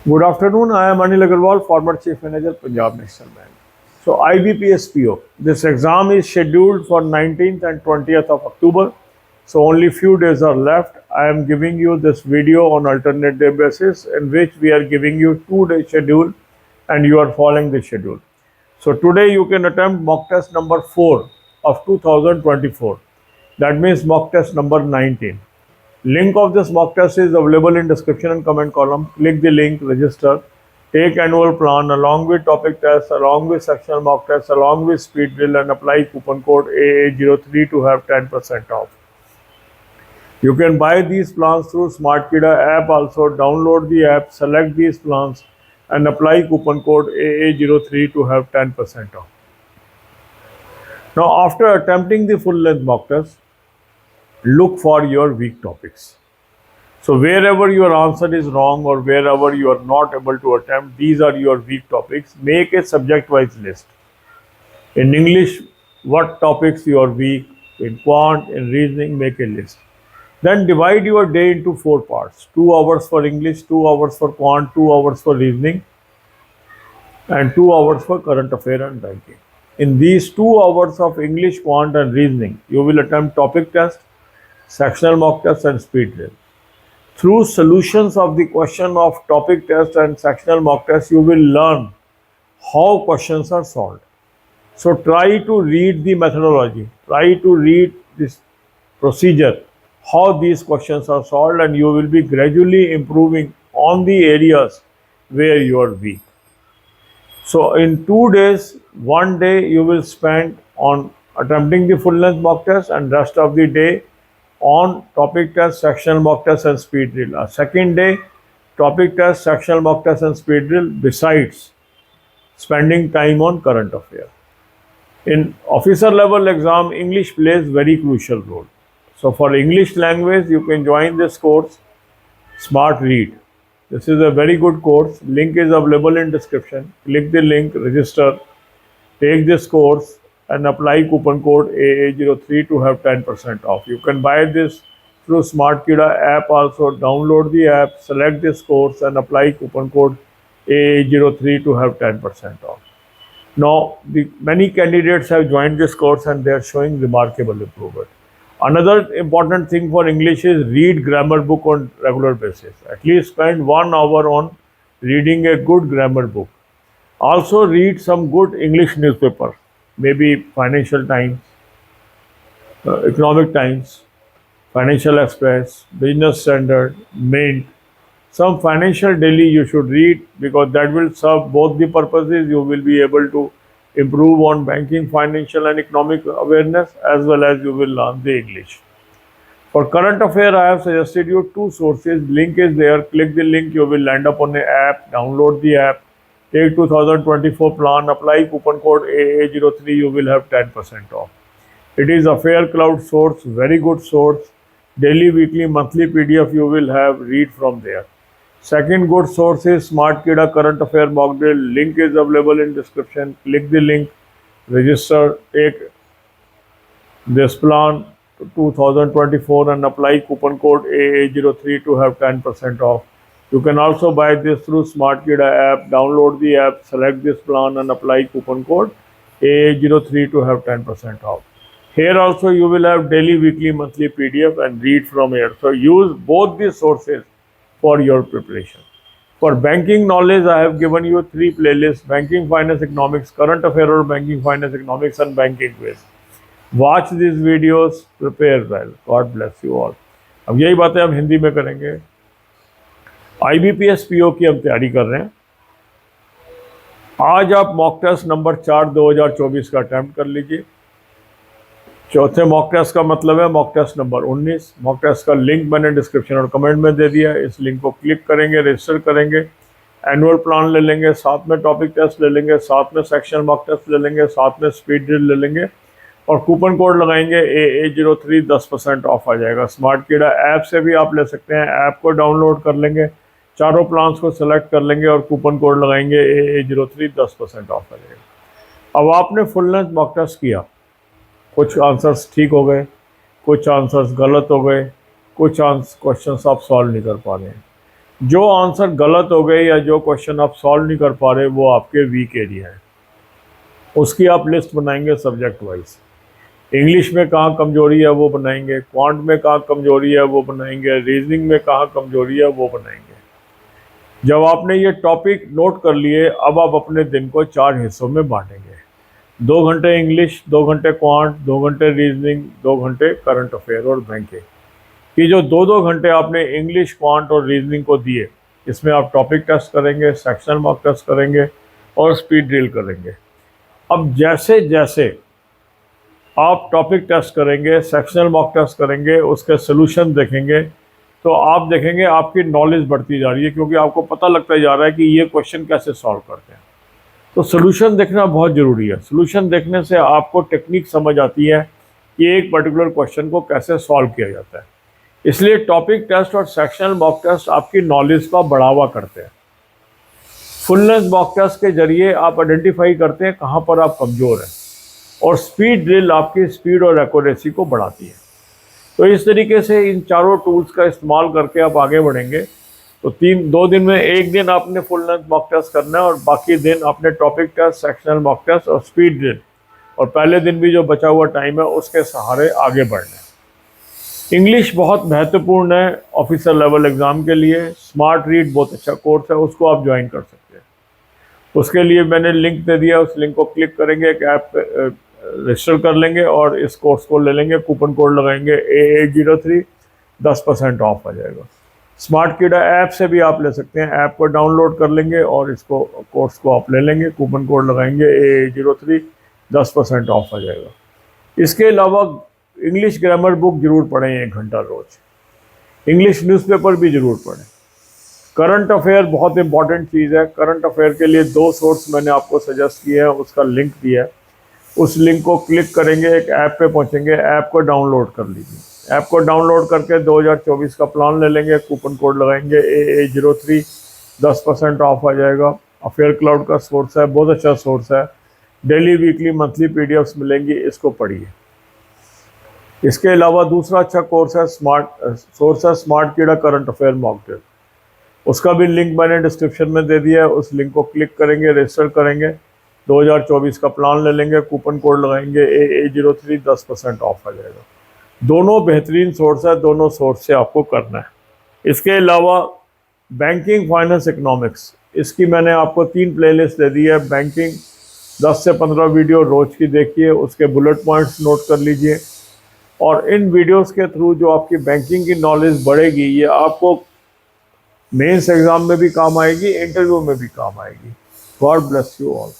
Good afternoon. I am Anil Agarwal, former Chief Manager, Punjab National Bank. So IBPS this exam is scheduled for 19th and 20th of October. So only few days are left. I am giving you this video on alternate day basis in which we are giving you 2-day schedule and you are following the schedule. So today you can attempt mock test number 4 of 2024. That means mock test number 19. Link of this mock test is available in description and comment column. Click the link, register, take annual plan along with topic test, along with sectional mock test, along with speed drill and apply coupon code AA03 to have 10% off. You can buy these plans through SmartKida app also. Download the app, select these plans and apply coupon code AA03 to have 10% off. Now after attempting the full length mock test, look for your weak topics. So wherever your answer is wrong or wherever you are not able to attempt, these are your weak topics. Make a subject-wise list. In English, what topics you are weak. In quant, in reasoning, make a list. Then divide your day into 4 parts. 2 hours for English, 2 hours for quant, 2 hours for reasoning, and 2 hours for current affair and banking. In these 2 hours of English, quant and reasoning, you will attempt topic test, sectional mock test and speed drill. Through solutions of the question of topic test and sectional mock test, you will learn how questions are solved. So try to read the methodology, try to read this procedure, how these questions are solved, and you will be gradually improving on the areas where you are weak. So in 2 days, 1 day you will spend on attempting the full length mock test and rest of the day on topic test, sectional mock test and speed drill. A second day, topic test, sectional mock test and speed drill besides spending time on current affair. In officer level exam, English plays very crucial role. So for English language, you can join this course, Smart Read. This is a very good course. Link is available in description. Click the link, register, take this course and apply coupon code AA03 to have 10% off. You can buy this through SmartKida app also. Download the app, select this course and apply coupon code AA03 to have 10% off. Now, many candidates have joined this course and they are showing remarkable improvement. Another important thing for English is read grammar book on regular basis. At least spend 1 hour on reading a good grammar book. Also read some good English newspaper, maybe Financial Times, Economic Times, Financial Express, Business Standard, Mint. Some financial daily you should read because that will serve both the purposes. You will be able to improve on banking, financial and economic awareness as well as you will learn the English. For current affair, I have suggested you 2 sources. Link is there. Click the link. You will land up on the app. Download the app. Take 2024 plan. Apply coupon code AA03. You will have 10% off. It is a fair cloud source. Very good source. Daily, weekly, monthly PDF you will have. Read from there. Second good source is SmartKida current affair mock drill. Link is available in description. Click the link. Register. Take this plan 2024 and apply coupon code AA03 to have 10% off. You can also buy this through SmartKida app. Download the app, select this plan and apply coupon code AA03 to have 10% off. Here also you will have daily, weekly, monthly PDF and read from here. So use both these sources for your preparation. For banking knowledge, I have given you 3 playlists: banking, finance, economics, current affair or banking, finance, economics and banking quiz. Watch these videos, prepare well. God bless you all. अब यही बातें हम हिंदी में करेंगे. IBPS PO की हम तैयारी कर रहे हैं. आज आप मॉक टेस्ट नंबर 4 2024 का अटैम्प्ट कर लीजिए. चौथे मॉक टेस्ट का मतलब है mock test number 19. Mock test का लिंक मैंने डिस्क्रिप्शन और कमेंट में दे दिया है. इस लिंक को क्लिक करेंगे, रजिस्टर करेंगे, एनुअल प्लान ले लेंगे, साथ में टॉपिक टेस्ट ले लेंगे, साथ में सेक्शनल मॉक टेस्ट ले लेंगे, साथ में स्पीड ड्रिल ले लेंगे और कूपन कोड लगाएंगे AA03. 10% ऑफ आ जाएगा. SmartKida ऐप से भी आप ले सकते हैं. ऐप को डाउनलोड कर लेंगे, चारों प्लान्स को सेलेक्ट कर लेंगे और कूपन कोड लगाएंगे AA03. 10% ऑफ आ जाएगा. अब आपने फुल लेंथ मॉक टेस्ट किया, कुछ आंसर्स ठीक हो गए, कुछ आंसर्स गलत हो गए, कुछ क्वेश्चंस आप सॉल्व नहीं कर पा रहे हैं. जो आंसर गलत हो गए या जो क्वेश्चन आप सॉल्व नहीं कर पा रहे वो आपके वीक एरिया है, उसकी आप लिस्ट बनाएंगे सब्जेक्ट वाइज। इंग्लिश में कहाँ कमजोरी है वो बनाएंगे, क्वांट में कहाँ कमजोरी है वो बनाएंगे, रीजनिंग में कहाँ कमजोरी है वो बनाएंगे। जब आपने ये टॉपिक नोट कर लिए, अब आप अपने दिन को 4 हिस्सों में बांटेंगे। 2 घंटे इंग्लिश, 2 घंटे क्वांट, 2 घंटे रीजनिंग, 2 घंटे करंट अफेयर और बैंकिंग। कि जो 2-2 घंटे आपने इंग्लिश, क्वांट और रीजनिंग को दिए, इसमें आप टॉपिक टेस्ट करेंगे, सेक्शनल मॉक टेस्ट करेंगे और स्पीड ड्रिल करेंगे। अब जैसे जैसे आप टॉपिक टेस्ट करेंगे, सेक्शनल मॉक टेस्ट करेंगे, उसके सोल्यूशन देखेंगे, तो आप देखेंगे आपकी नॉलेज बढ़ती जा रही है, क्योंकि आपको पता लगता जा रहा है कि ये क्वेश्चन कैसे सॉल्व करते हैं। तो सोल्यूशन देखना बहुत ज़रूरी है। सोल्यूशन देखने से आपको टेक्निक समझ आती है कि एक पर्टिकुलर क्वेश्चन को कैसे सॉल्व किया जाता है। इसलिए टॉपिक टेस्ट और सेक्शनल मॉक टेस्ट आपकी नॉलेज का बढ़ावा करते हैं। फुल लेंथ मॉक टेस्ट के जरिए आप आइडेंटिफाई करते हैं कहाँ पर आप कमज़ोर हैं, और स्पीड ड्रिल आपकी स्पीड और एक्यूरेसी को बढ़ाती है। तो इस तरीके से इन चारों टूल्स का इस्तेमाल करके आप आगे बढ़ेंगे। तो 2 दिन में 1 दिन आपने फुल लेंथ मॉक टेस्ट करना है और बाकी दिन आपने topic test, sectional mock test और स्पीड ड्रिल, और पहले दिन भी जो बचा हुआ टाइम है उसके सहारे आगे बढ़ना है। इंग्लिश बहुत महत्वपूर्ण है ऑफिसर लेवल एग्ज़ाम के लिए। स्मार्ट रीड बहुत अच्छा कोर्स है, उसको आप ज्वाइन कर सकते हैं। उसके लिए मैंने लिंक दे दिया, उस लिंक को क्लिक करेंगे, एक ऐप रजिस्टर कर लेंगे और इस कोर्स को ले लेंगे, कूपन कोड लगाएंगे AA03, 10% ऑफ आ जाएगा। स्मार्ट कीड़ा ऐप से भी आप ले सकते हैं, ऐप को डाउनलोड कर लेंगे और इसको कोर्स को आप ले लेंगे, कूपन कोड लगाएंगे AA03, 10% ऑफ आ जाएगा। इसके अलावा इंग्लिश ग्रामर बुक जरूर पढ़ें 1 घंटा रोज। इंग्लिश न्यूज़पेपर भी जरूर पढ़ें। करंट अफेयर बहुत इंपॉर्टेंट चीज़ है। करंट अफेयर के लिए 2 सोर्स मैंने आपको सजेस्ट किए हैं, उसका लिंक दिया है। उस लिंक को क्लिक करेंगे, एक ऐप पे पहुंचेंगे, ऐप को डाउनलोड कर लीजिए। ऐप को डाउनलोड करके 2024 का प्लान ले लेंगे, कूपन कोड लगाएंगे AA03, 10% ऑफ आ जाएगा। अफेयर क्लाउड का सोर्स है, बहुत अच्छा सोर्स है। डेली, वीकली, मंथली PDFs मिलेंगी, इसको पढ़िए। इसके अलावा दूसरा अच्छा कोर्स है स्मार्ट कीड़ा करंट अफेयर मॉक ड्रिल। उसका भी लिंक मैंने डिस्क्रिप्शन में दे दिया है। उस लिंक को क्लिक करेंगे, रजिस्टर करेंगे, 2024 का प्लान ले लेंगे, कूपन कोड लगाएंगे AA03, 10% ऑफ आ जाएगा। दोनों बेहतरीन सोर्स है, दोनों सोर्स से आपको करना है। इसके अलावा बैंकिंग, फाइनेंस, इकोनॉमिक्स, इसकी मैंने आपको 3 प्लेलिस्ट दे दी है। बैंकिंग 10 से 15 वीडियो रोज की देखिए, उसके बुलेट पॉइंट्स नोट कर लीजिए, और इन वीडियोस के थ्रू जो आपकी बैंकिंग की नॉलेज बढ़ेगी, ये आपको मेंस एग्जाम में भी काम आएगी, इंटरव्यू में भी काम आएगी। God bless you all.